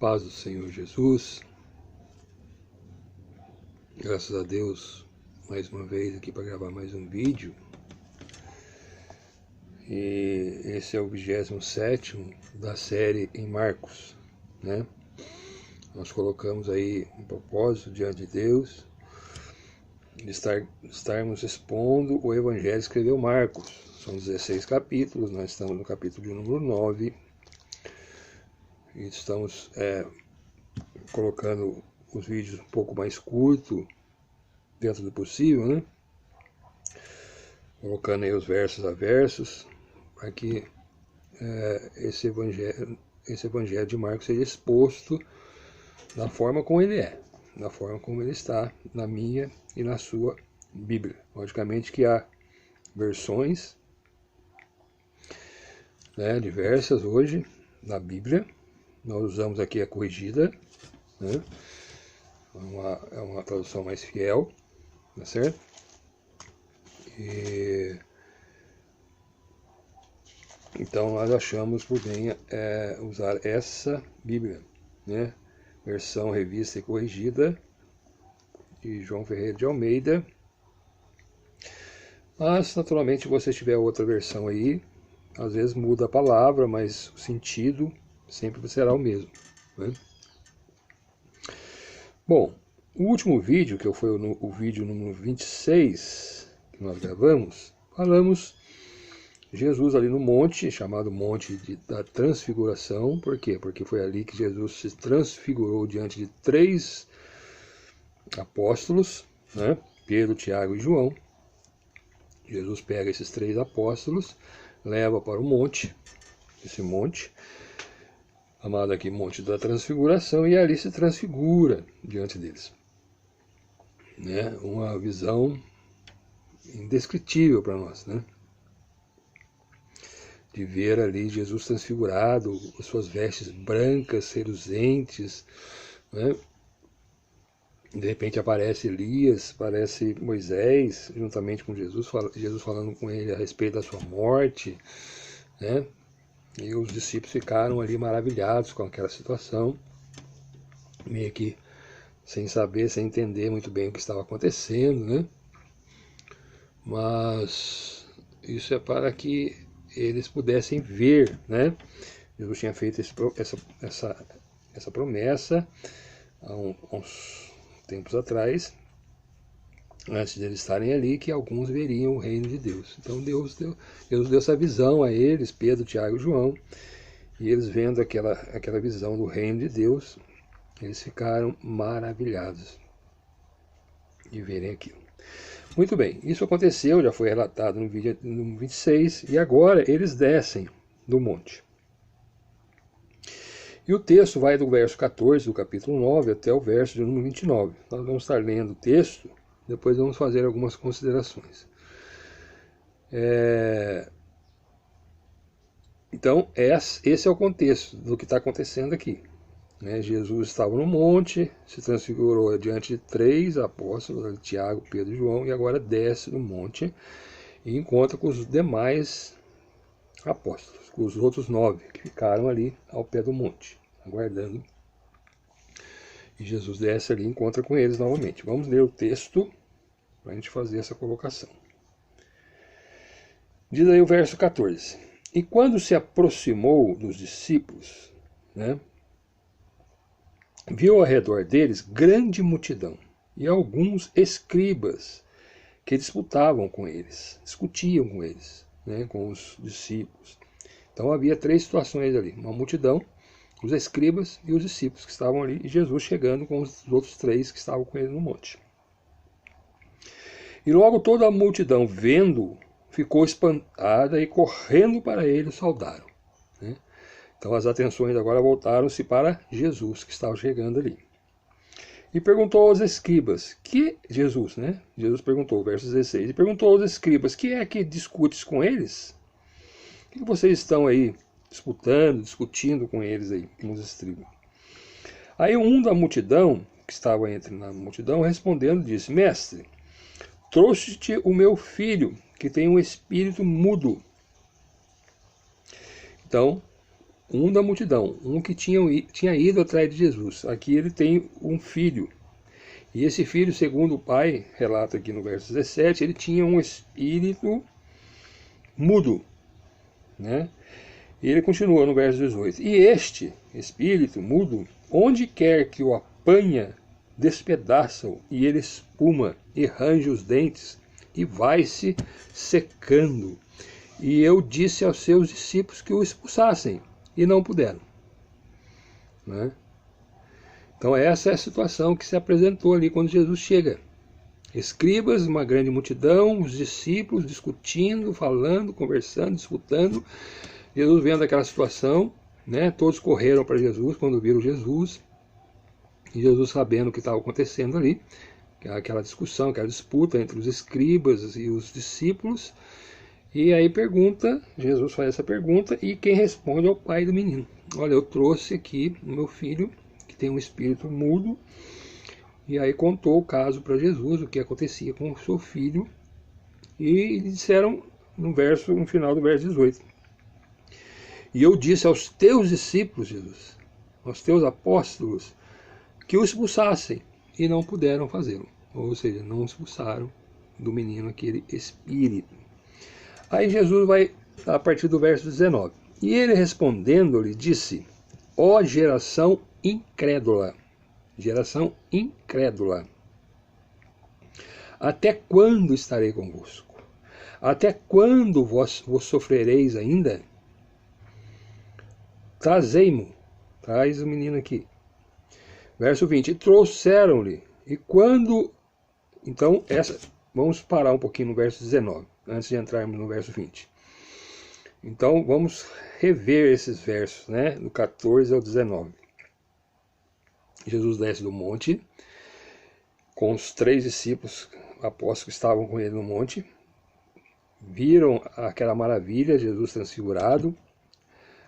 Paz do Senhor Jesus, graças a Deus, mais uma vez aqui para gravar mais um vídeo. E esse é o 27º da série em Marcos, né? Nós colocamos aí um propósito diante de Deus, de estarmos expondo o Evangelho que escreveu Marcos. São 16 capítulos, nós estamos no capítulo de número 9, e estamos colocando os vídeos um pouco mais curtos, dentro do possível, né? Colocando aí os versos a versos, para que esse evangelho de Marcos seja exposto da forma como ele é, da forma como ele está na minha e na sua Bíblia. Logicamente que há versões, né, diversas hoje na Bíblia. Nós usamos aqui a corrigida, né? É uma tradução mais fiel, tá certo? E então nós achamos por bem usar essa Bíblia, né? Versão revista e corrigida de João Ferreira de Almeida. Mas naturalmente, se você tiver outra versão aí, às vezes muda a palavra, mas o sentido sempre será o mesmo, né? Bom, o último vídeo, que foi o vídeo número 26 que nós gravamos, falamos Jesus ali no monte, chamado Monte da Transfiguração. Por quê? Porque foi ali que Jesus se transfigurou diante de 3 apóstolos, né? Pedro, Tiago e João. Jesus pega esses 3 apóstolos, leva para o monte, esse monte, chamado aqui Monte da Transfiguração, e ali se transfigura diante deles, né? Uma visão indescritível para nós, né? De ver ali Jesus transfigurado, as suas vestes brancas, reluzentes, né? De repente aparece Elias, aparece Moisés, juntamente com Jesus, Jesus falando com ele a respeito da sua morte, né? E os discípulos ficaram ali maravilhados com aquela situação, meio que sem saber, sem entender muito bem o que estava acontecendo, né? Mas isso é para que eles pudessem ver, né? Jesus tinha feito essa promessa há uns tempos atrás, antes de eles estarem ali, que alguns veriam o reino de Deus. Então Jesus deu essa visão a eles, Pedro, Tiago e João, e eles vendo aquela visão do reino de Deus, eles ficaram maravilhados de verem aquilo. Muito bem, isso aconteceu, já foi relatado no vídeo número 26, e agora eles descem do monte. E o texto vai do verso 14 do capítulo 9 até o verso de número 29. Nós vamos estar lendo o texto, depois vamos fazer algumas considerações. Então, esse é o contexto do que está acontecendo aqui, né? Jesus estava no monte, se transfigurou diante de 3 apóstolos, Tiago, Pedro e João, e agora desce no monte e encontra com os demais apóstolos, com os outros 9 que ficaram ali ao pé do monte, aguardando. E Jesus desce ali e encontra com eles novamente. Vamos ler o texto para a gente fazer essa colocação. Diz aí o verso 14. E quando se aproximou dos discípulos, né, viu ao redor deles grande multidão e alguns escribas que disputavam com eles, discutiam com eles, né, com os discípulos. Então havia 3 situações ali, uma multidão, os escribas e os discípulos que estavam ali, e Jesus chegando com os outros 3 que estavam com ele no monte. E logo toda a multidão, vendo, ficou espantada e correndo para ele o saudaram, né? Então as atenções agora voltaram-se para Jesus, que estava chegando ali. E perguntou aos escribas, Jesus perguntou, verso 16, e perguntou aos escribas, que é que discutes com eles? O que vocês estão aí discutindo com eles aí, com os escribas? Aí um da multidão, que estava na multidão, respondendo, disse, mestre, trouxe-te o meu filho, que tem um espírito mudo. Então, um da multidão, um que tinha ido atrás de Jesus. Aqui ele tem um filho. E esse filho, segundo o pai, relata aqui no verso 17, ele tinha um espírito mudo, né? E ele continua no verso 18. E este espírito mudo, onde quer que o apanha, despedaça-o, e ele espuma e range os dentes, e vai-se secando. E eu disse aos seus discípulos que o expulsassem, e não puderam. Né? Então essa é a situação que se apresentou ali quando Jesus chega. Escribas, uma grande multidão, os discípulos discutindo, falando, conversando, disputando. Jesus vendo aquela situação, né? Todos correram para Jesus quando viram Jesus. E Jesus sabendo o que estava acontecendo ali, aquela discussão, aquela disputa entre os escribas e os discípulos. E aí Jesus faz essa pergunta, e quem responde é o pai do menino. Olha, eu trouxe aqui o meu filho, que tem um espírito mudo, e aí contou o caso para Jesus, o que acontecia com o seu filho, e disseram no final do verso 18, e eu disse aos teus discípulos, Jesus, aos teus apóstolos, que o expulsassem, e não puderam fazê-lo. Ou seja, não expulsaram do menino aquele espírito. Aí Jesus vai a partir do verso 19. E ele respondendo-lhe disse: ó geração incrédula, até quando estarei convosco? Até quando vos sofrereis ainda? Trazei-mo, traz o menino aqui. Verso 20, e trouxeram-lhe, e quando... Então, vamos parar um pouquinho no verso 19, antes de entrarmos no verso 20. Então, vamos rever esses versos, né, do 14 ao 19. Jesus desce do monte, com os 3 discípulos apóstolos que estavam com ele no monte, viram aquela maravilha, Jesus transfigurado,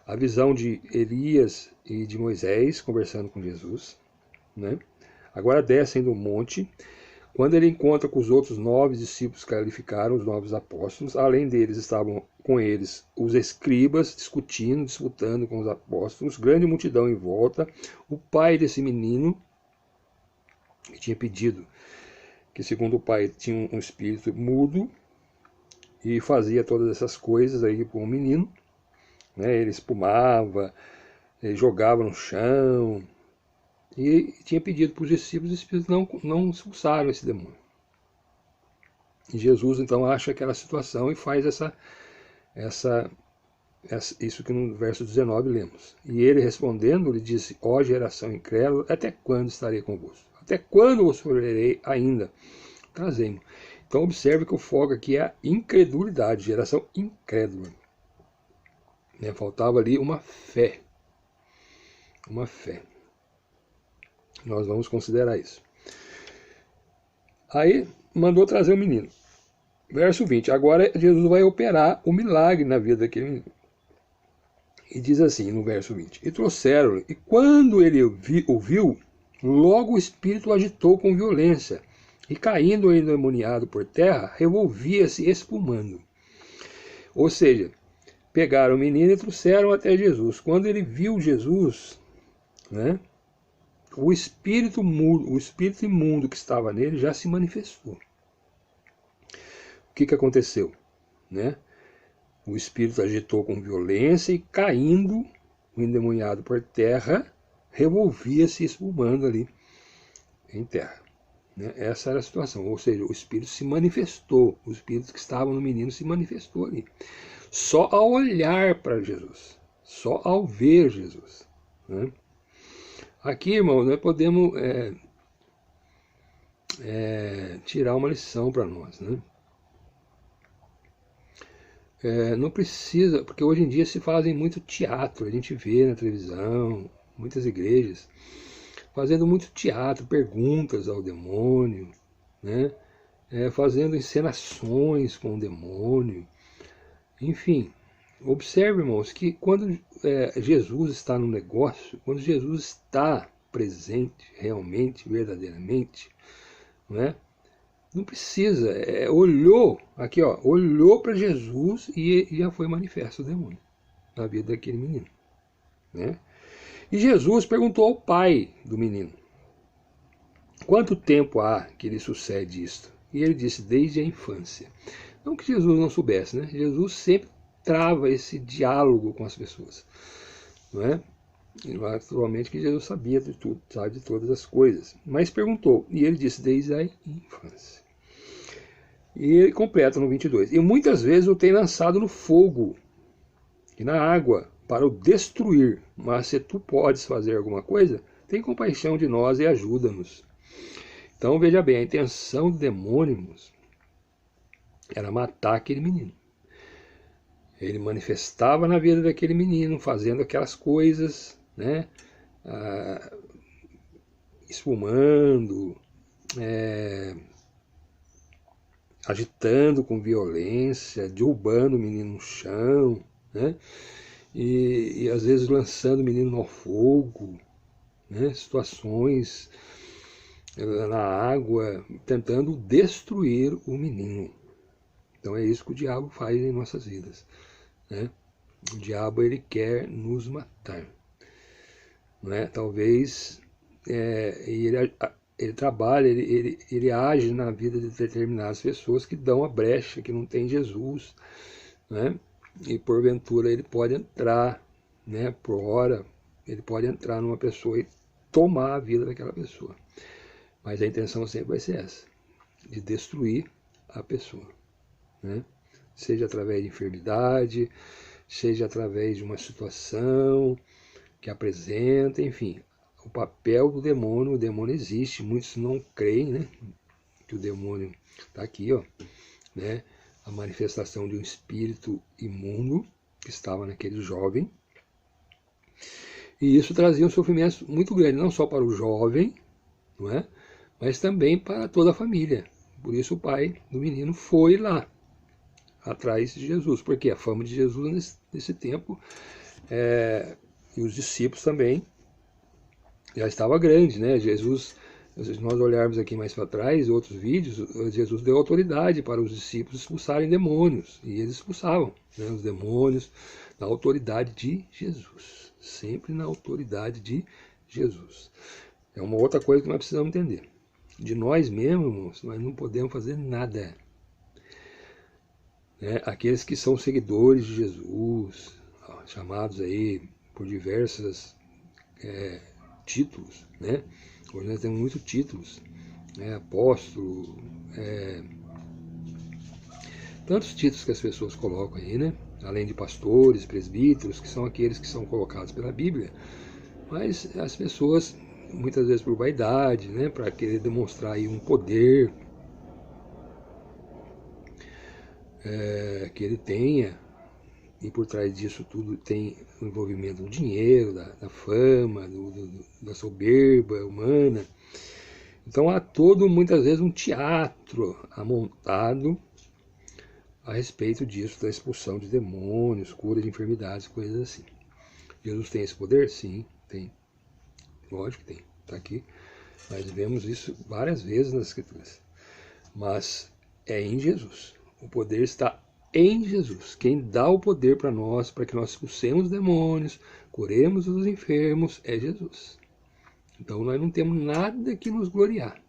a visão de Elias e de Moisés conversando com Jesus, né? Agora descem do monte. Quando ele encontra com os outros 9 discípulos que ali ficaram, os 9 apóstolos, além deles estavam com eles os escribas discutindo, disputando com os apóstolos, grande multidão em volta. O pai desse menino, que tinha pedido, que segundo o pai tinha um espírito mudo, e fazia todas essas coisas aí com o menino, né? Ele espumava, ele jogava no chão, e tinha pedido para os discípulos, os espíritos não expulsaram esse demônio. E Jesus então acha aquela situação e faz isso que no verso 19 lemos. E ele respondendo lhe disse: ó geração incrédula, até quando estarei convosco? Até quando vos sofrerei ainda? Trazei-mo. Então observe que o foco aqui é a incredulidade, geração incrédula. Né? Faltava ali uma fé. Uma fé. Nós vamos considerar isso. Aí mandou trazer o menino. Verso 20. Agora Jesus vai operar o milagre na vida daquele menino. E diz assim no verso 20. E trouxeram-lhe. E quando ele o viu, logo o espírito o agitou com violência. E caindo o endemoniado por terra, revolvia-se espumando. Ou seja, pegaram o menino e trouxeram até Jesus. Quando ele viu Jesus, né, o espírito imundo que estava nele já se manifestou. O que aconteceu? Né? O espírito agitou com violência e, caindo o endemoniado por terra, revolvia-se espumando ali em terra. Né? Essa era a situação, ou seja, o espírito se manifestou, o espírito que estava no menino se manifestou ali. Só ao olhar para Jesus, só ao ver Jesus. Né? Aqui, irmãos, nós podemos tirar uma lição para nós. Né? Não precisa, porque hoje em dia se fazem muito teatro, a gente vê na televisão, muitas igrejas, fazendo muito teatro, perguntas ao demônio, né? Fazendo encenações com o demônio. Enfim, observe, irmãos, que quando Jesus está no negócio, quando Jesus está presente, realmente, verdadeiramente, né? Não precisa, olhou para Jesus e já foi manifesto o demônio na vida daquele menino. né? E Jesus perguntou ao pai do menino: quanto tempo há que lhe sucede isto? E ele disse: desde a infância. Não que Jesus não soubesse, né? Jesus sempre trava esse diálogo com as pessoas, não é? Naturalmente que Jesus sabia de tudo, sabe de todas as coisas, mas perguntou, e ele disse: desde a infância. E ele completa no 22: e muitas vezes o tem lançado no fogo e na água para o destruir, mas se tu podes fazer alguma coisa, tem compaixão de nós e ajuda-nos. Então veja bem, a intenção do demônio era matar aquele menino. Ele manifestava na vida daquele menino, fazendo aquelas coisas, né? Espumando, agitando com violência, derrubando o menino no chão, né? E às vezes lançando o menino ao fogo, né? Situações na água, tentando destruir o menino. Então é isso que o diabo faz em nossas vidas, né? O diabo, ele quer nos matar, não é? Talvez ele trabalha, ele age na vida de determinadas pessoas que dão a brecha, que não tem Jesus, né? E porventura ele pode entrar, né? Por hora, ele pode entrar numa pessoa e tomar a vida daquela pessoa. Mas a intenção sempre vai ser essa, de destruir a pessoa, né? Seja através de enfermidade, seja através de uma situação que apresenta, enfim. O papel do demônio, o demônio existe, muitos não creem, né? Que o demônio está aqui, ó, né? A manifestação de um espírito imundo que estava naquele jovem. E isso trazia um sofrimento muito grande, não só para o jovem, não é? Mas também para toda a família. Por isso o pai do menino foi lá, atrás de Jesus, porque a fama de Jesus nesse tempo, e os discípulos também, já estava grande, né? Jesus, se nós olharmos aqui mais para trás, outros vídeos, Jesus deu autoridade para os discípulos expulsarem demônios, e eles expulsavam, né, os demônios na autoridade de Jesus, sempre na autoridade de Jesus. É uma outra coisa que nós precisamos entender. De nós mesmos, nós não podemos fazer nada. Né? Aqueles que são seguidores de Jesus, chamados aí por diversos títulos, né? Hoje nós temos muitos títulos, né? Apóstolo, tantos títulos que as pessoas colocam aí, né? Além de pastores, presbíteros, que são aqueles que são colocados pela Bíblia, mas as pessoas, muitas vezes por vaidade, né? Para querer demonstrar aí um poder que ele tenha, e por trás disso tudo tem o envolvimento do dinheiro, da fama, da soberba humana. Então há todo, muitas vezes, um teatro amontado a respeito disso, da expulsão de demônios, cura de enfermidades, coisas assim. Jesus tem esse poder? Sim, tem. Lógico que tem, está aqui. Nós vemos isso várias vezes nas Escrituras. Mas é em Jesus. O poder está em Jesus. Quem dá o poder para nós, para que nós expulsemos os demônios, curemos os enfermos, é Jesus. Então nós não temos nada que nos gloriar,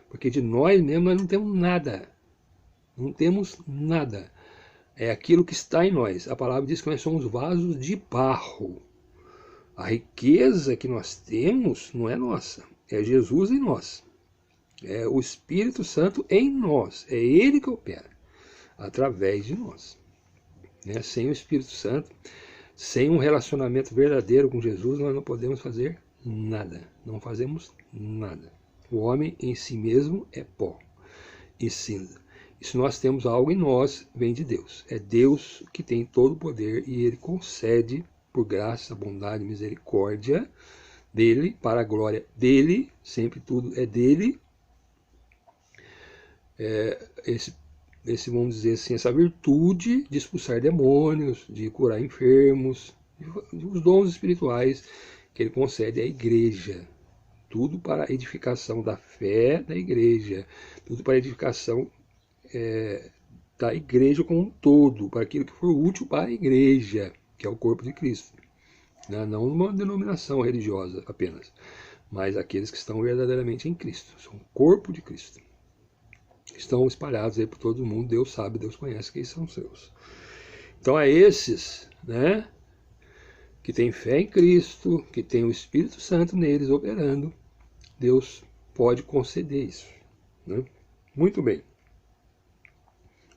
porque de nós mesmos nós não temos nada. Não temos nada. É aquilo que está em nós. A palavra diz que nós somos vasos de barro. A riqueza que nós temos não é nossa, é Jesus em nós. É o Espírito Santo em nós. É Ele que opera através de nós. Sem o Espírito Santo, sem um relacionamento verdadeiro com Jesus, nós não podemos fazer nada. Não fazemos nada. O homem em si mesmo é pó e cinza. E se nós temos algo em nós, vem de Deus. É Deus que tem todo o poder e Ele concede, por graça, bondade e misericórdia dEle, para a glória dEle, sempre tudo é dEle, vamos dizer assim, essa virtude de expulsar demônios, de curar enfermos, os dons espirituais que Ele concede à igreja. Tudo para a edificação da fé da igreja, tudo para a edificação da igreja como um todo, para aquilo que for útil para a igreja, que é o corpo de Cristo. né? Não numa denominação religiosa apenas, mas aqueles que estão verdadeiramente em Cristo, são o corpo de Cristo. Estão espalhados aí por todo mundo, Deus sabe, Deus conhece quem são seus. Então é esses, né, que têm fé em Cristo, que tem o Espírito Santo neles operando, Deus pode conceder isso, né? Muito bem.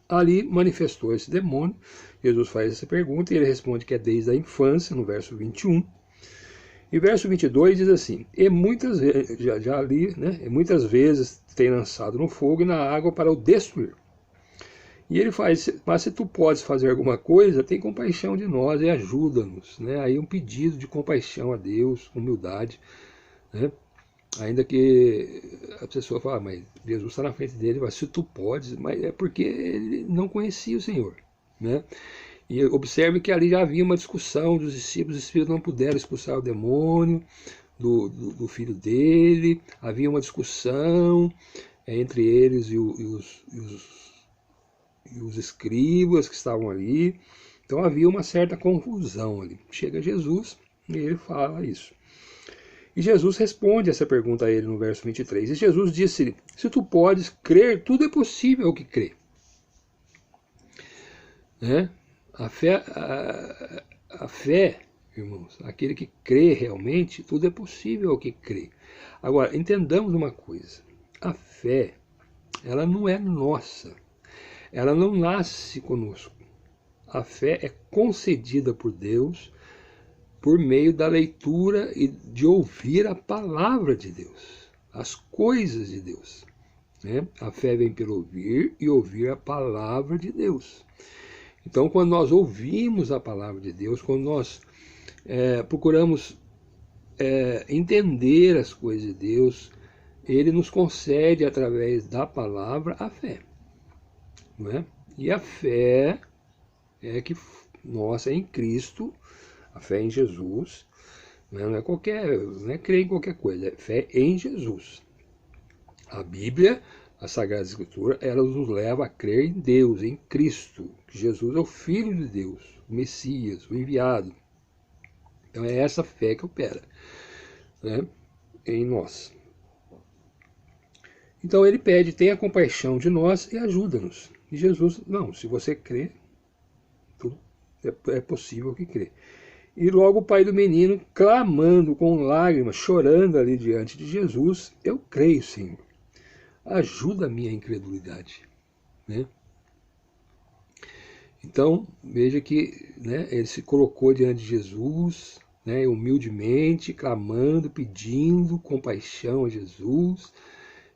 Ali manifestou esse demônio, Jesus faz essa pergunta e ele responde que é desde a infância, no verso 21. E verso 22 diz assim, e muitas vezes, já ali, né, e muitas vezes tem lançado no fogo e na água para o destruir. E ele faz, mas se tu podes fazer alguma coisa, tem compaixão de nós e ajuda-nos, né? Aí um pedido de compaixão a Deus, humildade, né? Ainda que a pessoa fala, mas Jesus está na frente dele, mas se tu podes, mas é porque ele não conhecia o Senhor, né? E observe que ali já havia uma discussão dos discípulos, os espíritos não puderam expulsar o demônio do filho dele, havia uma discussão entre eles e os escribas que estavam ali, então havia uma certa confusão ali. Chega Jesus e ele fala isso. E Jesus responde essa pergunta a ele no verso 23. E Jesus disse, se tu podes crer, tudo é possível ao que crê. Né? A fé, irmãos, aquele que crê realmente, tudo é possível ao que crê. Agora, entendamos uma coisa. A fé, ela não é nossa. Ela não nasce conosco. A fé é concedida por Deus por meio da leitura e de ouvir a palavra de Deus, as coisas de Deus, né? A fé vem pelo ouvir e ouvir a palavra de Deus. Então, quando nós ouvimos a palavra de Deus, quando nós procuramos entender as coisas de Deus, Ele nos concede, através da palavra, a fé. Não é? E a fé é que nossa é em Cristo, a fé em Jesus, não é crer em qualquer coisa, é fé em Jesus. A Bíblia, a Sagrada Escritura, ela nos leva a crer em Deus, em Cristo, que Jesus é o Filho de Deus, o Messias, o enviado. Então é essa fé que opera, né, em nós. Então ele pede, tenha compaixão de nós e ajuda-nos. E Jesus, não, se você crê, tudo é possível que crê. E logo o pai do menino, clamando com lágrimas, chorando ali diante de Jesus, eu creio, Senhor, ajuda a minha incredulidade. Né? Então, veja que, né, ele se colocou diante de Jesus, né, humildemente, clamando, pedindo compaixão a Jesus,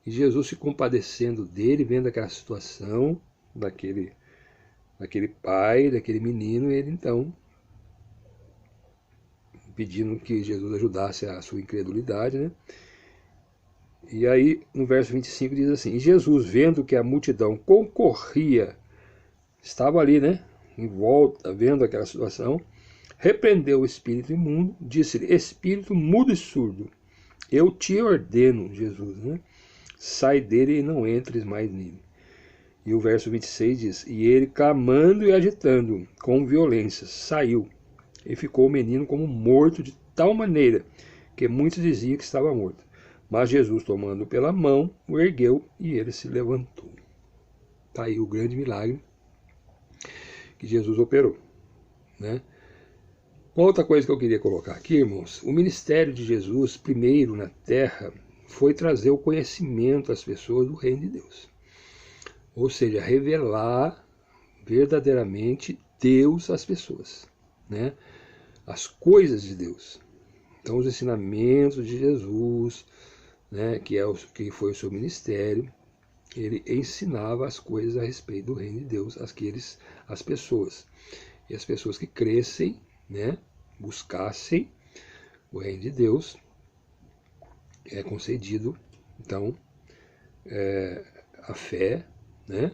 e Jesus se compadecendo dele, vendo aquela situação daquele pai, daquele menino, ele então pedindo que Jesus ajudasse a sua incredulidade, né? E aí, no verso 25 diz assim, e Jesus, vendo que a multidão concorria, estava ali, né, em volta, vendo aquela situação, repreendeu o espírito imundo, disse-lhe, espírito mudo e surdo, eu te ordeno, Jesus, né, sai dele e não entres mais nele. E o verso 26 diz, e ele, clamando e agitando, com violência, saiu, e ficou o menino como morto de tal maneira que muitos diziam que estava morto. Mas Jesus, tomando pela mão, o ergueu e ele se levantou. Está aí o grande milagre que Jesus operou. Né? Uma outra coisa que eu queria colocar aqui, irmãos, o ministério de Jesus, primeiro na terra, foi trazer o conhecimento às pessoas do reino de Deus. Ou seja, revelar verdadeiramente Deus às pessoas. Né? As coisas de Deus. Então, os ensinamentos de Jesus, né, que foi o seu ministério, ele ensinava as coisas a respeito do reino de Deus às pessoas. E as pessoas que crescem, né, buscassem o reino de Deus, é concedido, então, a fé, né,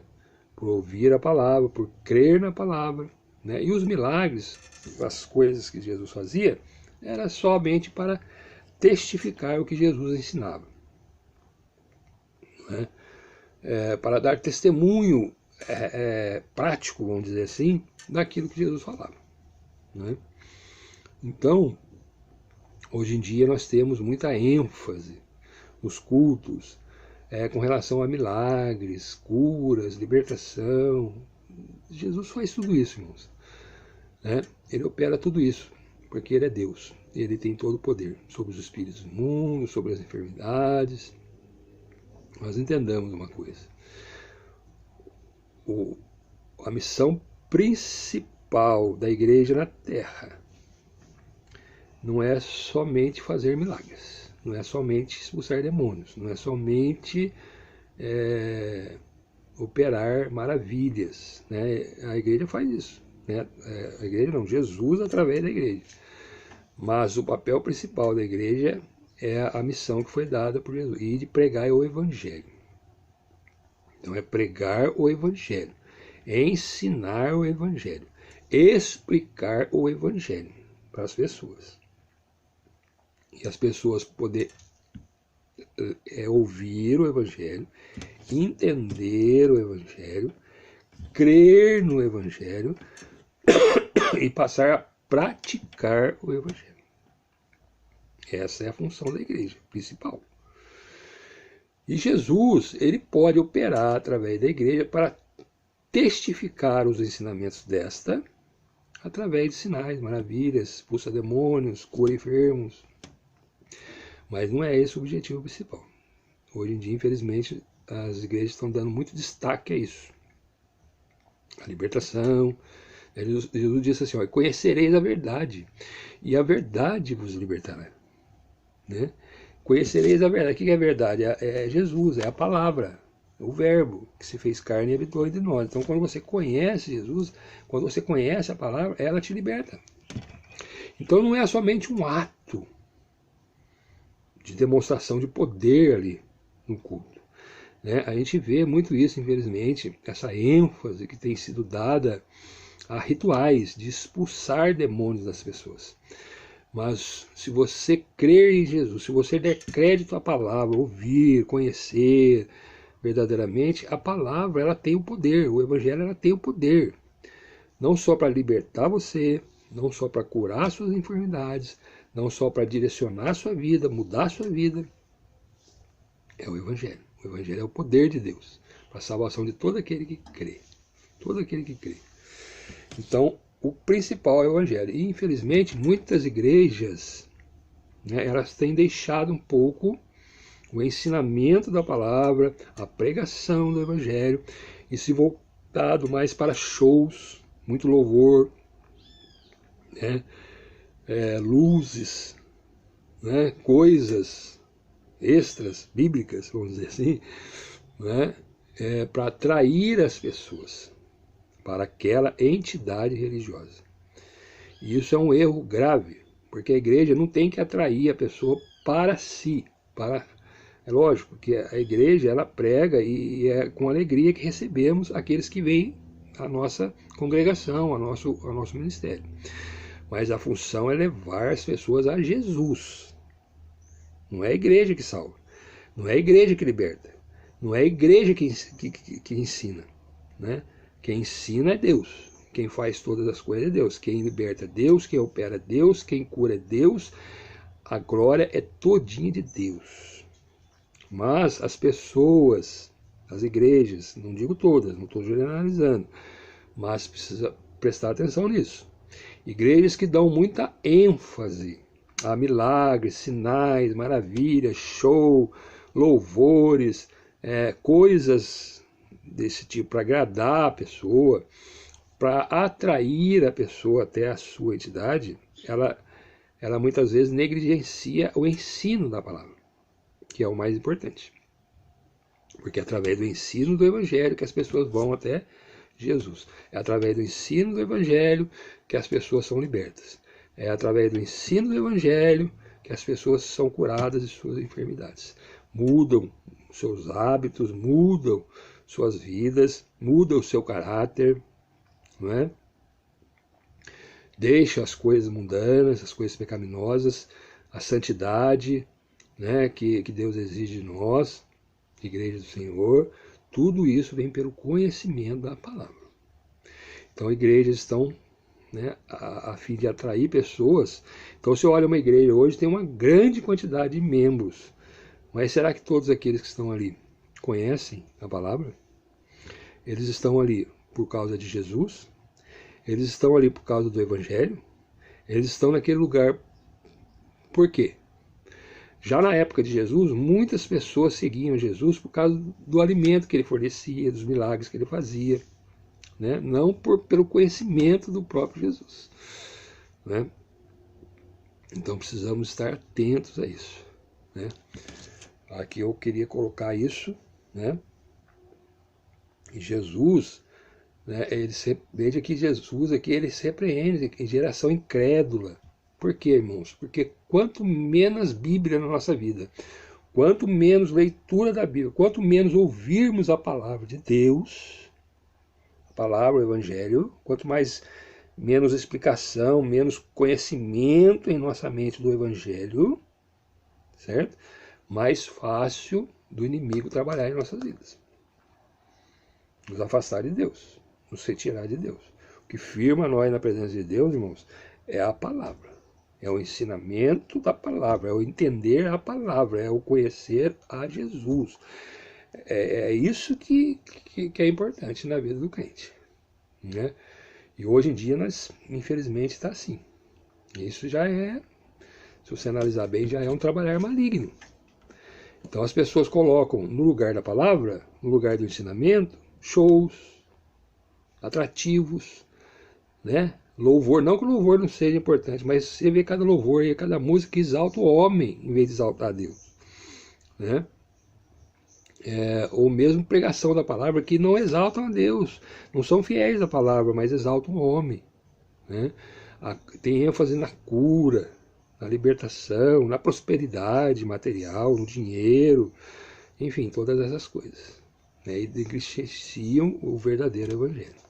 por ouvir a palavra, por crer na palavra. Né? E os milagres, as coisas que Jesus fazia, era somente para testificar o que Jesus ensinava. Né? Para dar testemunho prático, vamos dizer assim, daquilo que Jesus falava. Né? Então, Hoje em dia nós temos muita ênfase nos cultos com relação a milagres, curas, libertação. Jesus faz tudo isso, irmãos. Né? Ele opera tudo isso, porque ele é Deus. Ele tem todo o poder sobre os espíritos do mundo, sobre as enfermidades. Nós entendamos uma coisa. A missão principal da igreja na Terra não é somente fazer milagres, não é somente expulsar demônios, não é somente operar maravilhas. Né? A igreja faz isso. Né? A igreja não, Jesus através da igreja. Mas o papel principal da igreja é a missão que foi dada por Jesus, e de pregar o Evangelho. Então é pregar o Evangelho, ensinar o Evangelho, explicar o Evangelho para as pessoas. E as pessoas poder ouvir o Evangelho, entender o Evangelho, crer no Evangelho e passar a praticar o Evangelho. Essa é a função da igreja principal. E Jesus, ele pode operar através da igreja para testificar os ensinamentos desta, através de sinais, maravilhas, expulsa demônios, cura enfermos. Mas não é esse o objetivo principal. Hoje em dia, infelizmente, as igrejas estão dando muito destaque a isso. A libertação. Jesus disse assim, conhecereis a verdade, e a verdade vos libertará. Né? Conhecereis a verdade. O que é a verdade? É Jesus, é a palavra, o verbo que se fez carne e habitou entre nós. Então, quando você conhece Jesus, quando você conhece a palavra, ela te liberta. Então, não é somente um ato de demonstração de poder ali no culto. Né? A gente vê muito isso, infelizmente, essa ênfase que tem sido dada a rituais de expulsar demônios das pessoas. Mas se você crer em Jesus, se você der crédito à palavra, ouvir, conhecer verdadeiramente, a palavra ela tem o poder, o Evangelho ela tem o poder. Não só para libertar você, não só para curar suas enfermidades, não só para direcionar a sua vida, mudar a sua vida. É o Evangelho. O Evangelho é o poder de Deus para a salvação de todo aquele que crê. Todo aquele que crê. Então, o principal é o Evangelho. E, infelizmente, muitas igrejas, né, elas têm deixado um pouco o ensinamento da palavra, a pregação do Evangelho, e se voltado mais para shows, muito louvor, né, luzes, né, coisas extras, bíblicas, vamos dizer assim, né, para atrair as pessoas para aquela entidade religiosa. E isso é um erro grave, porque a igreja não tem que atrair a pessoa para si. É lógico que a igreja ela prega e é com alegria que recebemos aqueles que vêm à nossa congregação, ao nosso ministério. Mas a função é levar as pessoas a Jesus. Não é a igreja que salva, não é a igreja que liberta, não é a igreja que ensina, né? Quem ensina é Deus, quem faz todas as coisas é Deus, quem liberta é Deus, quem opera é Deus, quem cura é Deus, a glória é todinha de Deus. Mas as pessoas, as igrejas, não digo todas, não estou generalizando, mas precisa prestar atenção nisso. Igrejas que dão muita ênfase a milagres, sinais, maravilhas, show, louvores, coisas desse tipo para agradar a pessoa, para atrair a pessoa até a sua entidade, ela muitas vezes negligencia o ensino da palavra, que é o mais importante. Porque é através do ensino do Evangelho que as pessoas vão até Jesus. É através do ensino do Evangelho que as pessoas são libertas. É através do ensino do Evangelho que as pessoas são curadas de suas enfermidades. Mudam seus hábitos, mudam suas vidas, muda o seu caráter, não é? Deixa as coisas mundanas, as coisas pecaminosas, a santidade, né, que Deus exige de nós, igreja do Senhor, tudo isso vem pelo conhecimento da palavra. Então igrejas estão né, a fim de atrair pessoas. Então, se eu olho uma igreja hoje, tem uma grande quantidade de membros. Mas será que todos aqueles que estão ali conhecem a palavra? Eles estão ali por causa de Jesus? Eles estão ali por causa do Evangelho? Eles estão naquele lugar por quê? Já na época de Jesus, muitas pessoas seguiam Jesus por causa do alimento que ele fornecia, dos milagres que ele fazia, né? Não pelo conhecimento do próprio Jesus, né? Então precisamos estar atentos a isso, né? Aqui eu queria colocar isso, né? E Jesus, né, veja que Jesus aqui ele se repreende em geração incrédula. Por quê, irmãos? Porque quanto menos Bíblia na nossa vida, quanto menos leitura da Bíblia, quanto menos ouvirmos a palavra de Deus, a palavra, o Evangelho, quanto menos explicação, menos conhecimento em nossa mente do Evangelho, certo? Mais fácil do inimigo trabalhar em nossas vidas. Nos afastar de Deus, nos retirar de Deus. O que firma nós na presença de Deus, irmãos, é a palavra. É o ensinamento da palavra, é o entender a palavra, é o conhecer a Jesus. É isso que é importante na vida do crente, né? E hoje em dia, nós, infelizmente, está assim. Isso já é, se você analisar bem, já é um trabalhar maligno. Então as pessoas colocam no lugar da palavra, no lugar do ensinamento, shows, atrativos, né? Louvor, não que o louvor não seja importante, mas você vê cada louvor e cada música que exalta o homem em vez de exaltar Deus, né? Ou mesmo pregação da palavra que não exaltam a Deus, não são fiéis à palavra, mas exaltam o homem, né? Tem ênfase na cura, na libertação, na prosperidade material, no dinheiro, enfim, todas essas coisas, né? E negligenciam o verdadeiro evangelho.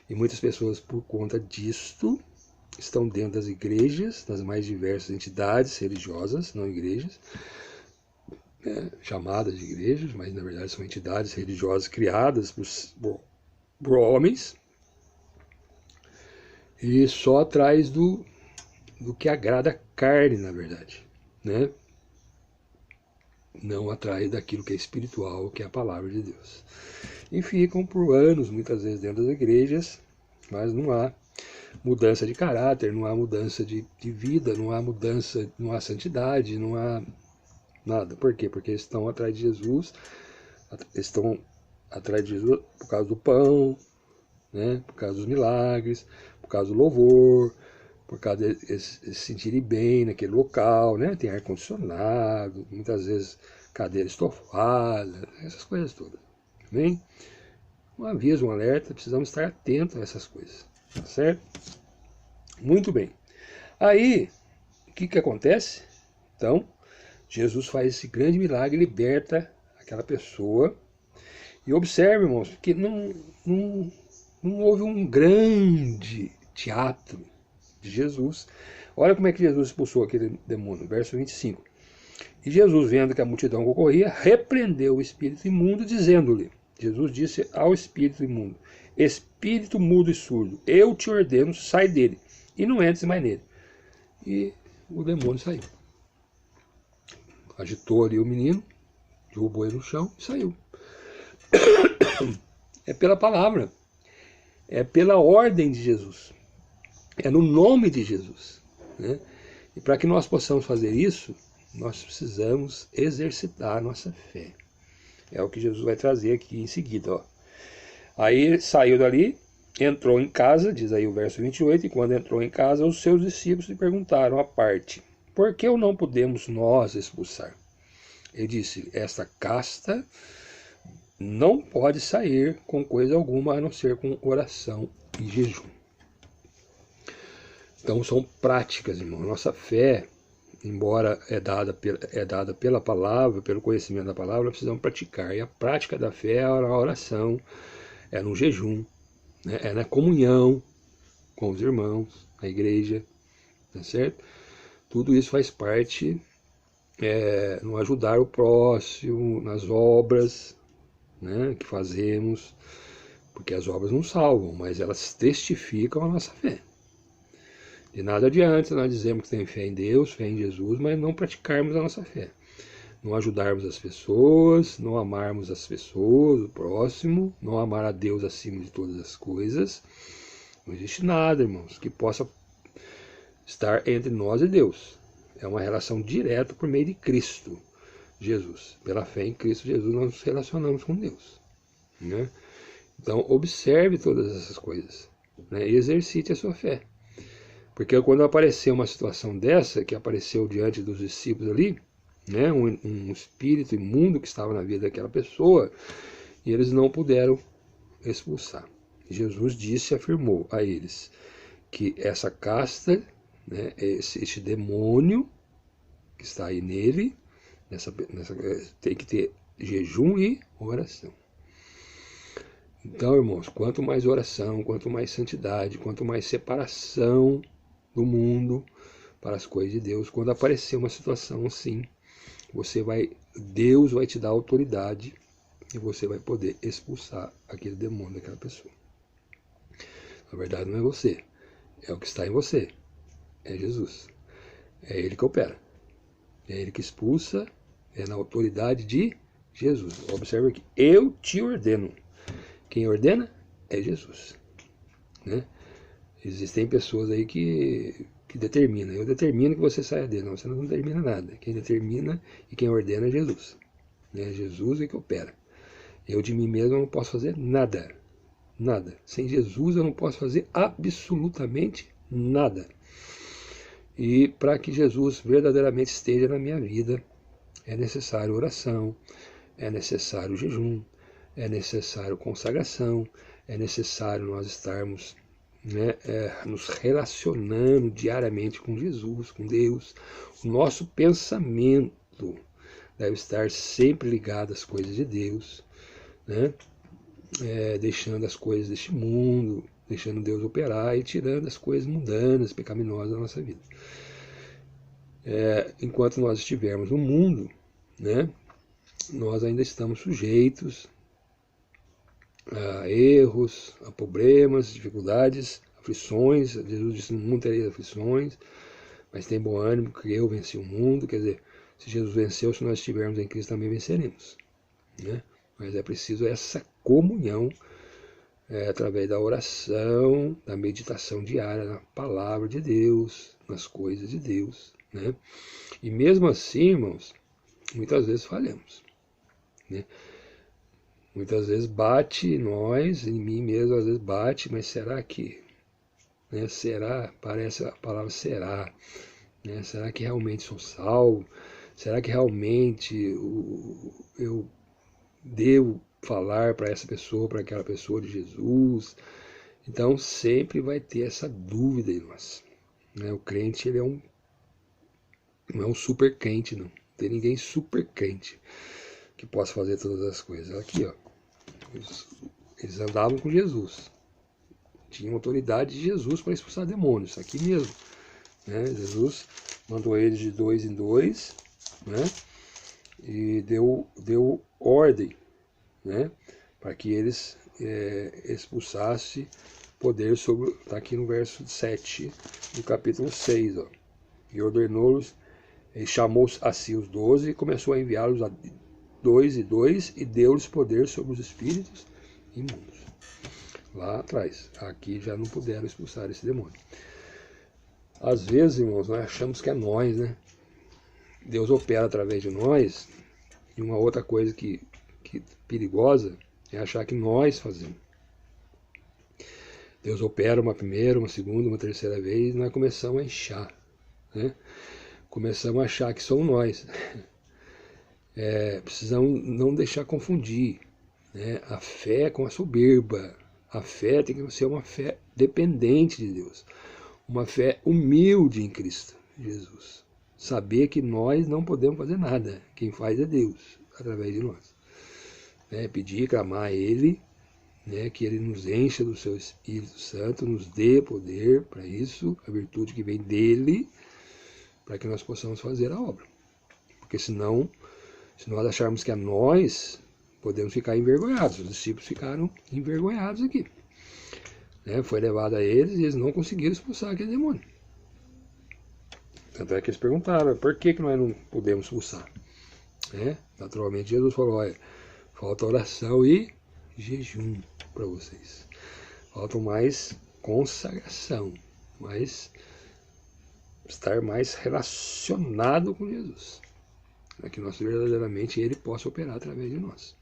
E muitas pessoas, por conta disto, estão dentro das igrejas, das mais diversas entidades religiosas, não igrejas, né, chamadas de igrejas, mas na verdade são entidades religiosas criadas por homens, e só atrás do que agrada a carne, na verdade, né? Não atrás daquilo que é espiritual, que é a palavra de Deus. E ficam por anos, muitas vezes, dentro das igrejas, mas não há mudança de caráter, não há mudança de vida, não há mudança, não há santidade, não há nada. Por quê? Porque eles estão atrás de Jesus, estão atrás de Jesus por causa do pão, né? Por causa dos milagres, por causa do louvor, por causa de se sentirem bem naquele local, né? Tem ar-condicionado, muitas vezes cadeira estofada, essas coisas todas. Amém? Um aviso, um alerta, precisamos estar atentos a essas coisas, tá certo? Muito bem. Aí, o que acontece? Então, Jesus faz esse grande milagre, liberta aquela pessoa. E observe, irmãos, que não houve um grande teatro de Jesus. Olha como é que Jesus expulsou aquele demônio, verso 25. E Jesus, vendo que a multidão concorria, repreendeu o espírito imundo, dizendo-lhe, Jesus disse ao espírito imundo, espírito mudo e surdo, eu te ordeno, sai dele, e não entres mais nele. E o demônio saiu. Agitou ali o menino, derrubou ele no chão e saiu. É pela palavra, é pela ordem de Jesus, é no nome de Jesus, né? E para que nós possamos fazer isso, nós precisamos exercitar a nossa fé. É o que Jesus vai trazer aqui em seguida. Ó. Aí ele saiu dali, entrou em casa, diz aí o verso 28, e quando entrou em casa, os seus discípulos lhe perguntaram à parte, por que o não podemos nós expulsar? Ele disse, esta casta não pode sair com coisa alguma, a não ser com oração e jejum. Então são práticas, irmão. Nossa fé, embora é dada pela palavra, pelo conhecimento da palavra, precisamos praticar. E a prática da fé é na oração, é no jejum, né? É na comunhão com os irmãos, na igreja, tá certo? Tudo isso faz parte no ajudar o próximo, nas obras, né, que fazemos, porque as obras não salvam, mas elas testificam a nossa fé. De nada adianta nós dizermos que tem fé em Deus, fé em Jesus, mas não praticarmos a nossa fé. Não ajudarmos as pessoas, não amarmos as pessoas, o próximo, não amar a Deus acima de todas as coisas. Não existe nada, irmãos, que possa estar entre nós e Deus. É uma relação direta por meio de Cristo Jesus. Pela fé em Cristo Jesus nós nos relacionamos com Deus, né? Então observe todas essas coisas, né? E exercite a sua fé. Porque quando apareceu uma situação dessa, que apareceu diante dos discípulos ali, né, um espírito imundo que estava na vida daquela pessoa, e eles não puderam expulsar. Jesus disse e afirmou a eles que essa casta, né, esse demônio que está aí nele, tem que ter jejum e oração. Então, irmãos, quanto mais oração, quanto mais santidade, quanto mais separação do mundo para as coisas de Deus, quando aparecer uma situação assim, Deus vai te dar autoridade e você vai poder expulsar aquele demônio daquela pessoa. Na verdade não é você, é o que está em você, é Jesus. É Ele que opera, é Ele que expulsa, é na autoridade de Jesus. Observe aqui, eu te ordeno. Quem ordena é Jesus, né? Existem pessoas aí que determinam. Eu determino que você saia dele. Não, você não determina nada. Quem determina e quem ordena é Jesus. É Jesus é que opera. Eu de mim mesmo não posso fazer nada. Nada. Sem Jesus eu não posso fazer absolutamente nada. E para que Jesus verdadeiramente esteja na minha vida, é necessário oração, é necessário jejum, é necessário consagração, é necessário nós estarmos, né, nos relacionando diariamente com Jesus, com Deus. O nosso pensamento deve estar sempre ligado às coisas de Deus, né? Deixando as coisas deste mundo, deixando Deus operar e tirando as coisas mundanas, pecaminosas da nossa vida. Enquanto nós estivermos no mundo, né, nós ainda estamos sujeitos a erros, a problemas, dificuldades, aflições. Jesus disse: no mundo tereis aflições, mas tem bom ânimo, que eu venci o mundo. Quer dizer, se Jesus venceu, se nós estivermos em Cristo também venceremos, né? Mas é preciso essa comunhão, através da oração, da meditação diária na palavra de Deus, nas coisas de Deus, né? E mesmo assim, irmãos, muitas vezes falhamos, né? Muitas vezes bate em nós, em mim mesmo às vezes bate, mas será que, né, será, parece a palavra será, né? Será que realmente sou salvo? Será que realmente eu devo falar para essa pessoa, para aquela pessoa de Jesus? Então sempre vai ter essa dúvida em nós, né? O crente, ele não é um super crente, não tem ninguém super crente que possa fazer todas as coisas. Aqui, ó, eles andavam com Jesus, tinham autoridade de Jesus para expulsar demônios, aqui mesmo, né? Jesus mandou eles de 2 em 2, né? E deu ordem, né, para que eles expulsassem poder sobre, está aqui no verso 7 do capítulo 6, ó. E ordenou-los, chamou a si os 12 e começou a enviá-los a 2 e 2 e deu-lhes poder sobre os espíritos imundos. Lá atrás, aqui já não puderam expulsar esse demônio. Às vezes, irmãos, nós achamos que é nós, né? Deus opera através de nós. E uma outra coisa que perigosa é achar que nós fazemos. Deus opera uma primeira, uma segunda, uma terceira vez, e nós começamos a inchar, né? Começamos a achar que somos nós. Precisamos não deixar confundir, né, a fé com a soberba. A fé tem que ser uma fé dependente de Deus, uma fé humilde em Cristo Jesus. Saber que nós não podemos fazer nada, quem faz é Deus, através de nós. Pedir, clamar a Ele, né, que Ele nos encha do seu Espírito Santo, nos dê poder para isso, a virtude que vem dEle, para que nós possamos fazer a obra. Porque senão, se nós acharmos que é nós, podemos ficar envergonhados. Os discípulos ficaram envergonhados aqui, né? Foi levado a eles e eles não conseguiram expulsar aquele demônio, Tanto é que eles perguntaram, por que nós não podemos expulsar? Naturalmente Jesus falou, olha, falta oração e jejum para vocês. Falta mais consagração, mais estar mais relacionado com Jesus, para que nós verdadeiramente Ele possa operar através de nós.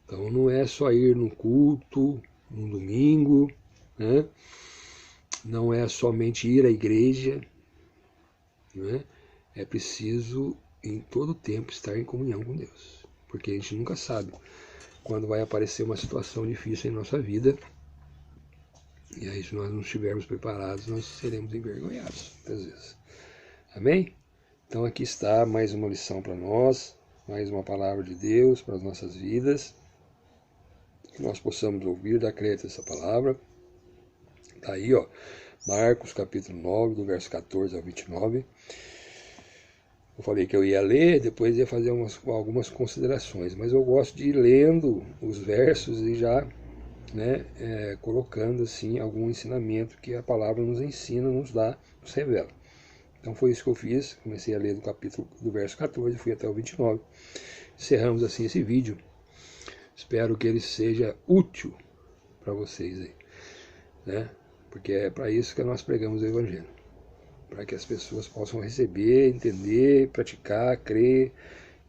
Então não é só ir no culto, no domingo, não é somente ir à igreja, é preciso em todo tempo estar em comunhão com Deus, porque a gente nunca sabe quando vai aparecer uma situação difícil em nossa vida, e aí se nós não estivermos preparados, nós seremos envergonhados, muitas vezes. Amém? Então aqui está mais uma lição para nós, mais uma palavra de Deus para as nossas vidas, que nós possamos ouvir, dar crédito a essa palavra. Está aí, ó, Marcos capítulo 9, do verso 14 ao 29. Eu falei que eu ia ler, depois ia fazer algumas considerações, mas eu gosto de ir lendo os versos e já colocando assim algum ensinamento que a palavra nos ensina, nos dá, nos revela. Então foi isso que eu fiz, comecei a ler do verso 14, fui até o 29. Encerramos assim esse vídeo. Espero que ele seja útil para vocês aí, porque é para isso que nós pregamos o Evangelho, para que as pessoas possam receber, entender, praticar, crer,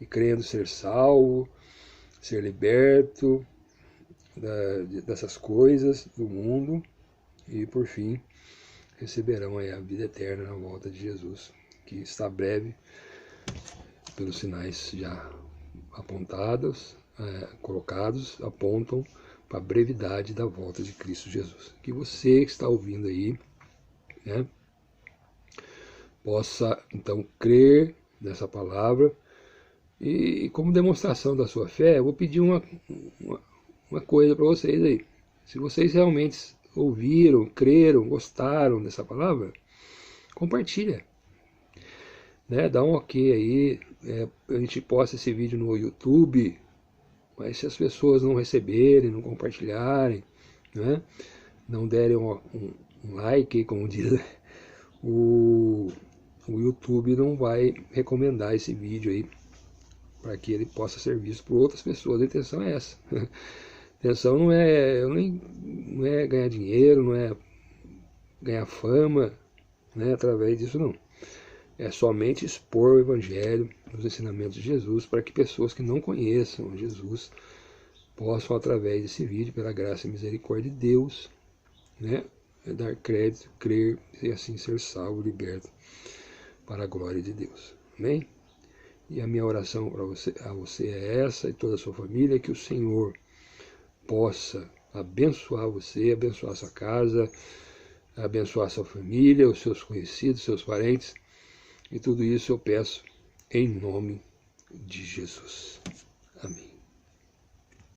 e crendo ser salvo, ser liberto dessas coisas do mundo, e por fim receberão aí a vida eterna na volta de Jesus, que está breve, pelos sinais já apontados, colocados, apontam para a brevidade da volta de Cristo Jesus. Que você que está ouvindo aí, possa então crer nessa palavra, e como demonstração da sua fé, eu vou pedir uma coisa para vocês aí. Se vocês realmente ouviram, creram, gostaram dessa palavra, compartilha, dá um ok aí, a gente posta esse vídeo no YouTube, mas se as pessoas não receberem, não compartilharem, não derem um like, como diz, o YouTube não vai recomendar esse vídeo aí para que ele possa ser visto por outras pessoas. A intenção é essa. A intenção não é ganhar dinheiro, não é ganhar fama, através disso não. É somente expor o Evangelho, os ensinamentos de Jesus, para que pessoas que não conheçam Jesus possam, através desse vídeo, pela graça e misericórdia de Deus, dar crédito, crer e assim ser salvo, liberto para a glória de Deus. Amém? E a minha oração a você é essa, e toda a sua família, que o Senhor possa abençoar você, abençoar a sua casa, abençoar a sua família, os seus conhecidos, seus parentes, e tudo isso eu peço em nome de Jesus. Amém.